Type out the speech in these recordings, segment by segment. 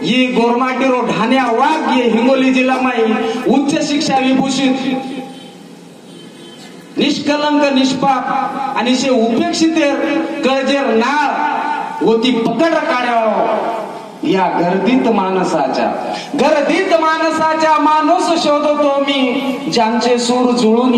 ये गोरमाटीरो ढाण्या वाघ ये हिंगोली जिल्हा में उच्च शिक्षा विभूषित निष्कलंक निष्पाप आणि शे उपेक्षितेर कळजेर नाळ होती पकड काढ्यावं या गर्दीत माणसाच्या माणूस शोधतो मी ज्यांचे सूर जुळून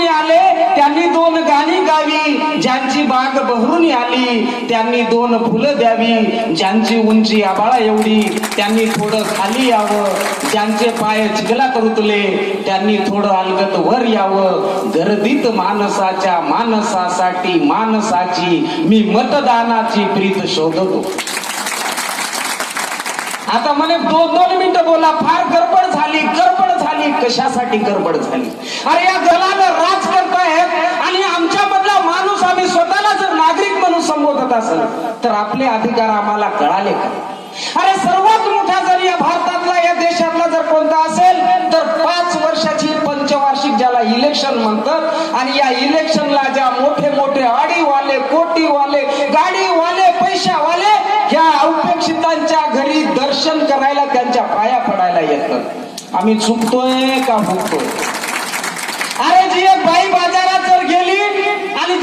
आले त्यांनी दोन गाणी गावी ज्यांची बाग बहरून आली त्यांनी दोन फुलं द्यावी ज्यांची उंची आबाळा एवढी त्यांनी थोडं खाली यावं ज्यांचे पाय चिखलात रुतले त्यांनी थोडं अलगत वर यावं गर्दीत माणसाच्या माणसासाठी माणसाची मी मतदानाची प्रीत शोधतो. आता म्हणे 2 मिनिटं बोला. फार गडबड झाली. कशासाठी गडबड झाली? अरे या दलाला राज करतायत आणि आमच्या मधला माणूस आम्ही स्वतःला जर नागरिक म्हणून संबोधत असेल तर आपले अधिकार आम्हाला कळाले का? अरे सर्वात मोठा जर या भारतातला या देशातला जर कोणता असेल तर 5 वर्षाची पंचवार्षिक ज्याला इलेक्शन म्हणतात आणि या इलेक्शनला ज्या मोठे आडीवाले कोटीवाले गाडीवाले पैशावाले या उपेक्षितांच्या घरी दर्शन करायला त्यांच्या पाया पडायला येतात. आम्ही चुकतोय का भुकतोय? अरे जी एक बाई बाजारात जर गेली आणि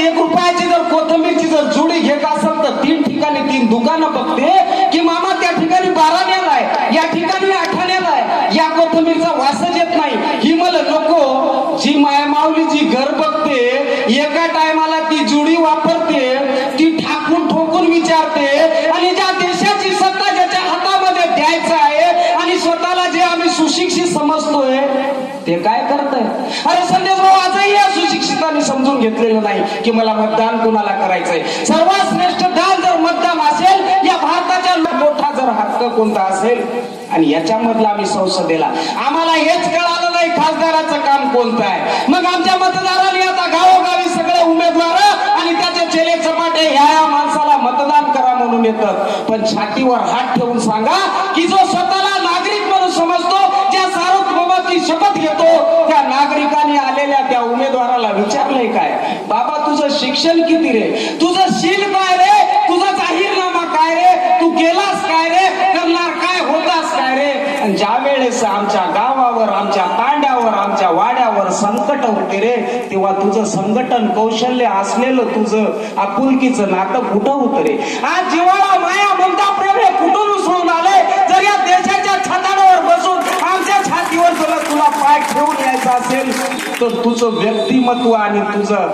1 रुपयाची जर कोथिंबीरची जर जुडी घेत असेल तर 3 ठिकाणी 3 दुकानं बघते की मामा त्या ठिकाणी 12 आहे, या ठिकाणी 8 आहे, या कोथिंबीरचा वासच येत नाही. ही मला नको. जी मायामाऊली जी घर बघते एका टायमाला ती जुडी वापरते, ती ठोकून विचारते आणि ज्या देशाची सत्ता ज्याच्या हातामध्ये द्यायचं आहे आणि स्वतःला जे आम्ही सुशिक्षित समजतोय ते काय करताय? अरे संदेश भाऊ आजही या सुशिक्षितांनी समजून घेतलेलं नाही की मला मतदान कोणाला करायचंय. सर्वात श्रेष्ठ दान जर मतदान असेल, या भारताच्या मोठा जर हक्क कोणता असेल आणि याच्यामधला आम्ही संसदेला आम्हाला हेच कळालं नाही खासदाराचं काम कोणतं आहे. मग आमच्या मतदारांनी आता गावोगावी सगळे उमेदवार आणि त्याचे चेले चपाटे ह्या माणसाला मतदान करा म्हणून येतात. पण छातीवर हात ठेवून सांगा की जो स्वतःला नागरिक म्हणून समजतो, ज्या सार्वभौमाची शपथ घेतो, त्या नागरिकांनी आलेल्या त्या उमेदवाराला विचारलंय काय? बाबा तुझं शिक्षण किती रे? तुझं शील काय रे? तुझा जाहीरनामा काय रे? तू केलास काय रे? करणार काय होतास काय रे? आणि ज्या वेळेस आमच्या गावावर, आमच्या तांड्यावर, आमच्या वाड्यावर संकट होते रे, तेव्हा तुझं संघटन कौशल्य असलेलं तुझं आपुलकीचं नातं कुठं होतं रे? आज जिव्हाळा माया ममता प्रेम हे कुठून उसळून आले? जर या देशाच्या छताडावर बसून आमच्या छातीवर जर तुला पाय ठेवून यायचं असेल तर तुझं व्यक्तिमत्व आणि तुझं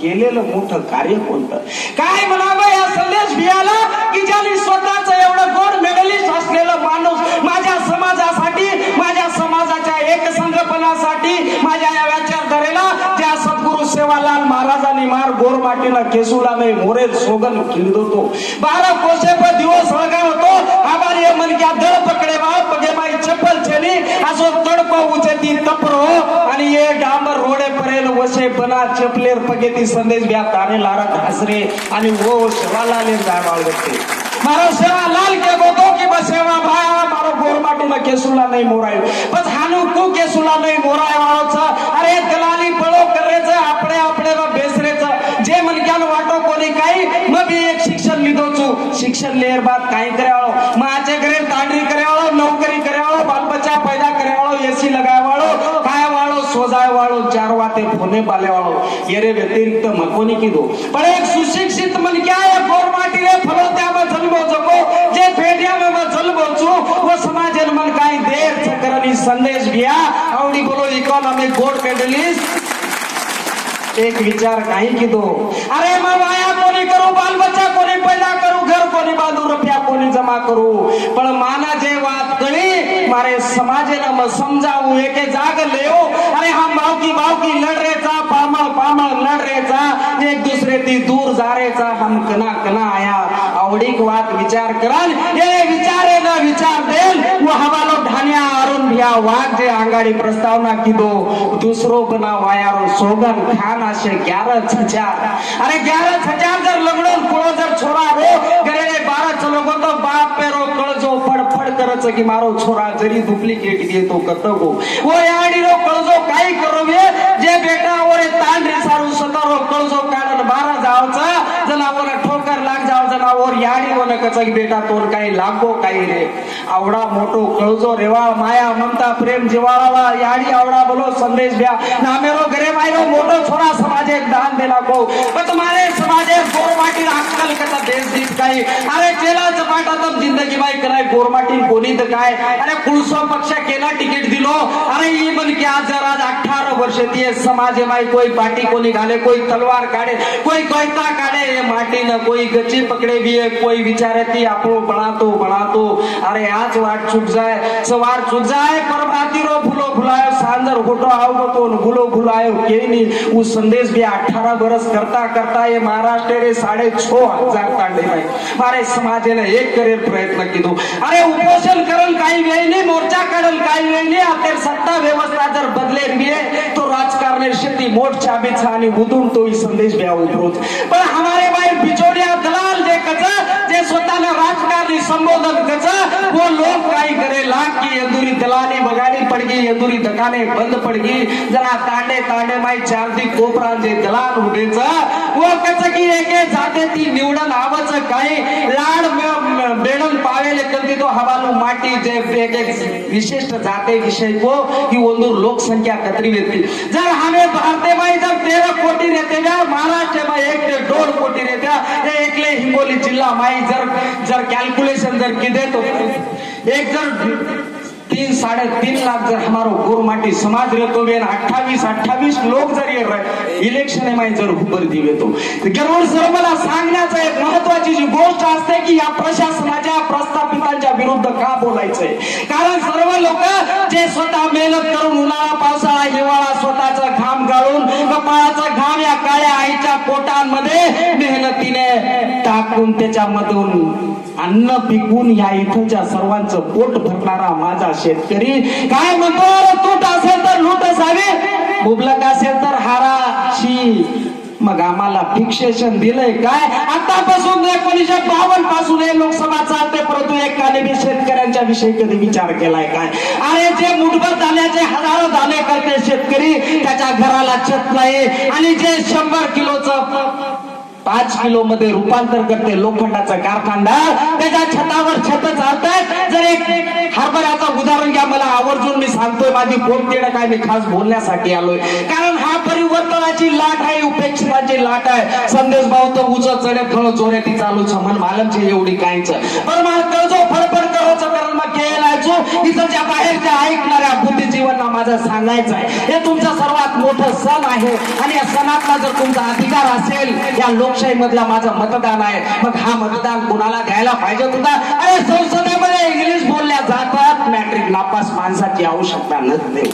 केलेलं मोठं कार्य कोणतं? काय म्हणावं या संदेश भियाला की ज्यांनी स्वतःच एवढं गोल्ड मेडलिस्ट असलेलं माणूस माझ्या समाजासाठी, माझ्या समाजाच्या एकसंघपणासाठी, माझ्या या विचारधारेला ज्या सद्गुरु सेवालाल महाराजांनी मार गोरमाटीला केसूला नाही मोरे सोगन खिलदोतो 12 कोसे पर दिवस लगा होतो हमारे मन क्या दळ पकडे बा पगे माई चप्पल छेनी असो तडको उचेती तपरो आणि ये डांबर रोडे परेल वसे बना चपलेर पगेती संदेश ब्या तारे लारत हसरे आणि वो सेवालाल जायवाळ व्यक्ती मारो सेवालाल के गोतो की बस सेवा भाया मारो गोरमाटीला केसूला नाही मोराय बस हानू को केसूला नाही मोराय वाळोचा. अरे दलाली पळो करेच आपणे बेसरेच जे मनक्यान वाटो कोणी काही मग मी एक शिक्षण लिधो छू. शिक्षण लेर बाद काही करावळो माझे घरे तांडरी करावळो, नौकरी करावळो, बाल बच्चा पैदा करावळो, एसी लगावळो, खाय वाळो, सोजाय वाळो, 4 वाते फोने पाले वाळो येरे व्यतिरिक्त मकोनी कीधो. पण एक सुशिक्षित मन क्या है गोरमाटी रे फलोत्या में जन्मो जको जे पेडिया में जन्मो छु वो समाज मन काही देर चकरनी संदेश भिया आवडी बोलो इकॉनॉमिक गोल्ड मेडलिस्ट एक विचार काही कीधो. अरे मैं वाया कोनी करू, बाल बच्चा कोनी पैदा करू, घर कोनी बांधू, रुपया कोनी जमा करू, पण माना जे बात कळी मारे समाजे न म समजावू एके जाग लेओ. अरे हम भावकी लड़ रेचा पामळ लड़ रेचा एक दूसरे ती दूर जा रेचा हम कना आया आवडीक बात विचार करन ये विचारे न विचार देल वो हवालो ढाण्या अरुण भिया वाघ जे आंगाडी प्रस्तावना कीधो दूसरो बना वायारो सोगन खान असे 11,000. अरे 11,000 जर लग्न पुळो जर छोरा रो घरे 12 लोगो तो बाप पेरो कळजो फडफड करच की मारो छोरा जरी डुप्लिकेट देतो कतगो वो याडी रो कळजो काही करोवे जे बेटा ओरे तांडरी सारू सतारो कळजो काढन 12 जावचा जनावर ठोकर लाग जाव जनावर और याडी वन कचक बेटा तोर काही लागो काही रे आवडा मोठो कळजो रेवाळ माया ममता प्रेम जिवाळाला याडी आवडा बोलो संदेश ब्या नामेरो घरे मायरो मोठो छोरा समाजे दान देला को पण तुम्हारे समाजे गोरमाटी आजकाल कसा देश दीत काही अरे चेला चपाटा तर जिंदगी बाई कराय गोरमाटी कोणी तर काय अरे कुळसो पक्ष केला तिकीट दिलो अरे ये बन के आज जरा 18 वर्ष दिए समाज में कोई पार्टी को निकाले कोई तलवार काढ़े कोई कोयता काढ़े ये माटी न कोई गच्ची पकड़े भी है कोई विचारे थी आपको बना तो अरे आज वाट छूट जाए सवार छूट जाए पर राती रो भूलो भुलायो सांजर घोटो आओ तो भूलो भुलायो के नहीं वो संदेश भी 18 बरस करता करता ये महाराष्ट्र रे 6,500 तांडे भाई मारे समाज ने एक करे प्रयत्न की दो अरे उपोषण करल काही वेळ नाही मोर्चा काढल काही वेळ नाही आता सत्ता व्यवस्था जर बदले तो राजकारण शेती मोर्चा बिछा आणि उधून तो संदेश द्या उतरत पण हमारे भाई बिचौलिया दलाल जे कचा जे स्वतःला राजकारणी संबोधन कचा वो लोग काही करे लाख की अधूरी दलाली बगानी पडगी अधूरी दुकाने बंद पडगी जरा तांडे तांडे माई चारदी कोपरा जे दलाल उडेचा वो कचा की एके जाते ती निवडन आवाज काही लाड बेडन पावेले करती तो हवालू माटी जे एक विशिष्ट जाते विषय को की ಒಂದು लोकसंख्या कतरी व्यक्ति जर हमें भारतीय में जब 13 कोटी रहते हैं महाराष्ट्र में 1 से 1.5 कोटी रहते हैं एकले हिंगोली जिला में जर कैलकुलेशन जर की दे तो एक जर 3-3.5 लाख जर हमारो गोरमाटी समाज रहतो बेन 28 लोक जर ये इलेक्शन में जर उभर दिवे तो गरुड सर मला सांगण्याचं एक महत्त्वाची जी गोष्ट असते की या प्रशासनाच्या प्रस्थापितांच्या विरुद्ध का बोलायचंय कारण सर्व लोक जे स्वतः मेहनत करून उन्हाळा पावसाळा हिवाळा स्वतःचा घाम गाळून कपाळाचा घाम या काळ्या आईच्या पोटांमध्ये मेहनतीने टाकून त्याच्यामधून अन्न पिकून या इथच्या सर्वांचं पोट भरणारा माझा शेतकरी काय म्हणतो तूट असेल तर लूट असावे मुबलक असेल तर हाराशी मग आम्हाला फिक्सेशन दिलंय काय आतापासून 1952 पासून हे लोकसभा चालते परंतु एकाने बी शेतकऱ्यांच्या विषयी कधी विचार केलाय काय अरे जे मुठभर धान्याचे हजारो दाणे करते शेतकरी त्याच्या घराला छत नाही आणि जे 100 किलोचं 5 किलो मध्ये रूपांतर करते लोखंडाचा कारखानदार त्याच्या छतावर छत चालतात जर एक हरभऱ्याचं उदाहरण घ्या मला आवर्जून मी सांगतोय माझी पोटतेड काय मी खास बोलण्यासाठी आलोय कारण हा परिवर्तनाची लाट आहे उपेक्षिताची लाट आहे संदेश भाऊ तो उच चढे फळ जोरेती चालूच मन मालमचे एवढी कायच पण मला कळजो फडफड करोच कारण मग केलायचो इथच्या बाहेरच्या ऐकणाऱ्या बुद्धिजीवांना माझं सांगायचं आहे हे तुमचं सर्वात मोठं सण आहे आणि या सणातला जर तुमचा अधिकार असेल या लोकशाही मधला माझं मतदान आहे मग हा मतदान कुणाला द्यायला पाहिजे होता अरे संसदेमध्ये इंग्लिश बोलल्या जातात मॅट्रिक नापास माणसाची आवश्यकता नसते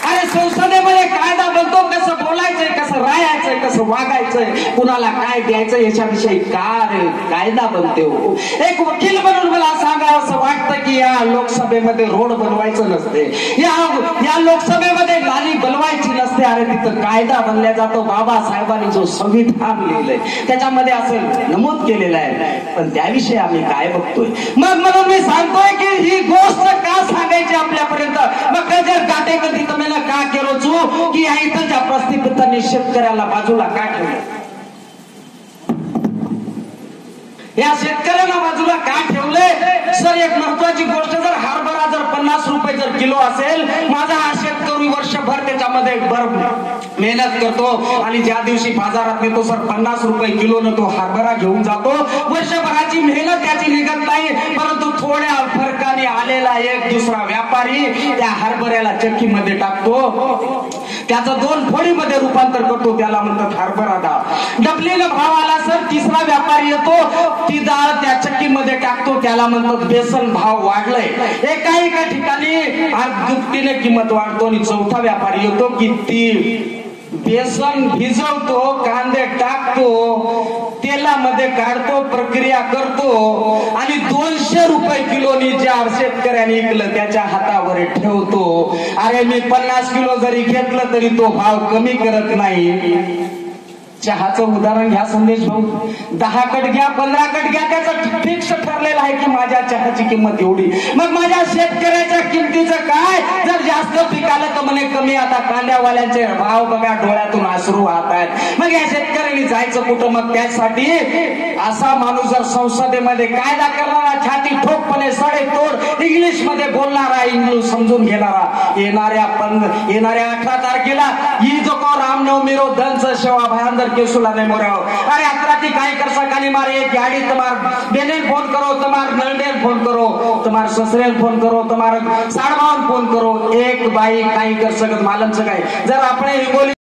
अरे संसदेमध्ये कायदा बनतो कसं बोलायचंय कसं राहायचंय कसं वागायचंय कुणाला काय द्यायचं याच्याविषयी कायदा बनते हो एक वकील म्हणून मला सांगावं असं वाटतं की या लोकसभेमध्ये रोड बनवायचं नसते या लोकसभेमध्ये नाली बनवायची नसते अरे तिथं कायदा बनल्या जातो बाबासाहेबांनी जो संविधान लिहिलंय त्याच्यामध्ये असं नमूद केलेलं आहे पण त्याविषयी आम्ही काय बघतोय मग म्हणून मी सांगतोय की ही गोष्ट का सांगायची आपल्यापर्यंत मग जर गाठे कधी तुम्ही का केलो चू की या इथं प्रस्थितीतांनी शेतकऱ्याला बाजूला का ठेवलं या शेतकऱ्याला बाजूला का ठेवले सर एक महत्वाची गोष्ट जर हरभरा जर 50 रुपये जर किलो असेल माझा हा शेतकरी वर्षभर त्याच्यामध्ये मेहनत करतो आणि ज्या दिवशी बाजारात नेतो सर 50 रुपये किलो न तो हरभरा घेऊन जातो वर्षभराची मेहनत त्याची निघत नाही परंतु थोड्या फरकाने आलेला एक दुसरा व्यापारी त्या हरभऱ्याला चक्कीमध्ये टाकतो त्याचं 2 फोडीमध्ये रूपांतर करतो त्याला म्हणतात हरभरा डाळ डबलीला भाव आला सर तिसरा व्यापारी येतो ती डाळ त्या चक्कीमध्ये टाकतो त्याला म्हणतात बेसन भाव वाढलाय एका ठिकाणी दुपटीने किंमत वाढतो आणि चौथा व्यापारी येतो की ती बेसन भिजवतो कांदे टाकतो तेलामध्ये काढतो प्रक्रिया करतो आणि 200 रुपये किलोनी ज्या शेतकऱ्याने विकलं त्याच्या हातावर ठेवतो अरे मी 50 किलो जरी घेतलं तरी तो भाव कमी करत नाही चहाचं उदाहरण घ्या संदेश भाऊ, 10 कट घ्या 15 कट घ्या, त्याचं फिक्स ठरलेलं आहे की माझ्या चहाची किंमत एवढी. मग माझ्या शेतकऱ्याच्या किमतीचं काय? जर जास्त पिकालं तर म्हणे कमी. आता कांद्यावाल्यांचे भाव बघा, डोळ्यातून अश्रू वाहत आहेत. मग या शेतकऱ्यांनी जायचं कुठं? मग त्यासाठी असा माणूस जर संसदेमध्ये कायदा करणारा, छाती ठोकपणे सडेतोड इंग्लिश मध्ये बोलणारा, इंग्लिश समजून घेणारा, येणाऱ्या 18 तारखेला ही जो रामनवमी रो धनस सेवा भयांदर केसुला ने मोराओ. अरे अतराती काय कर सकानी मारे एक गाड़ी तुम्हार बेनेन फोन करो, तुम्हार नंडेन फोन करो, तुम्हार ससरेन फोन करो, तुम्हार साड़मावन फोन करो. एक बाई काही कर सकत मालम सकाय. जर आपण हिंगोली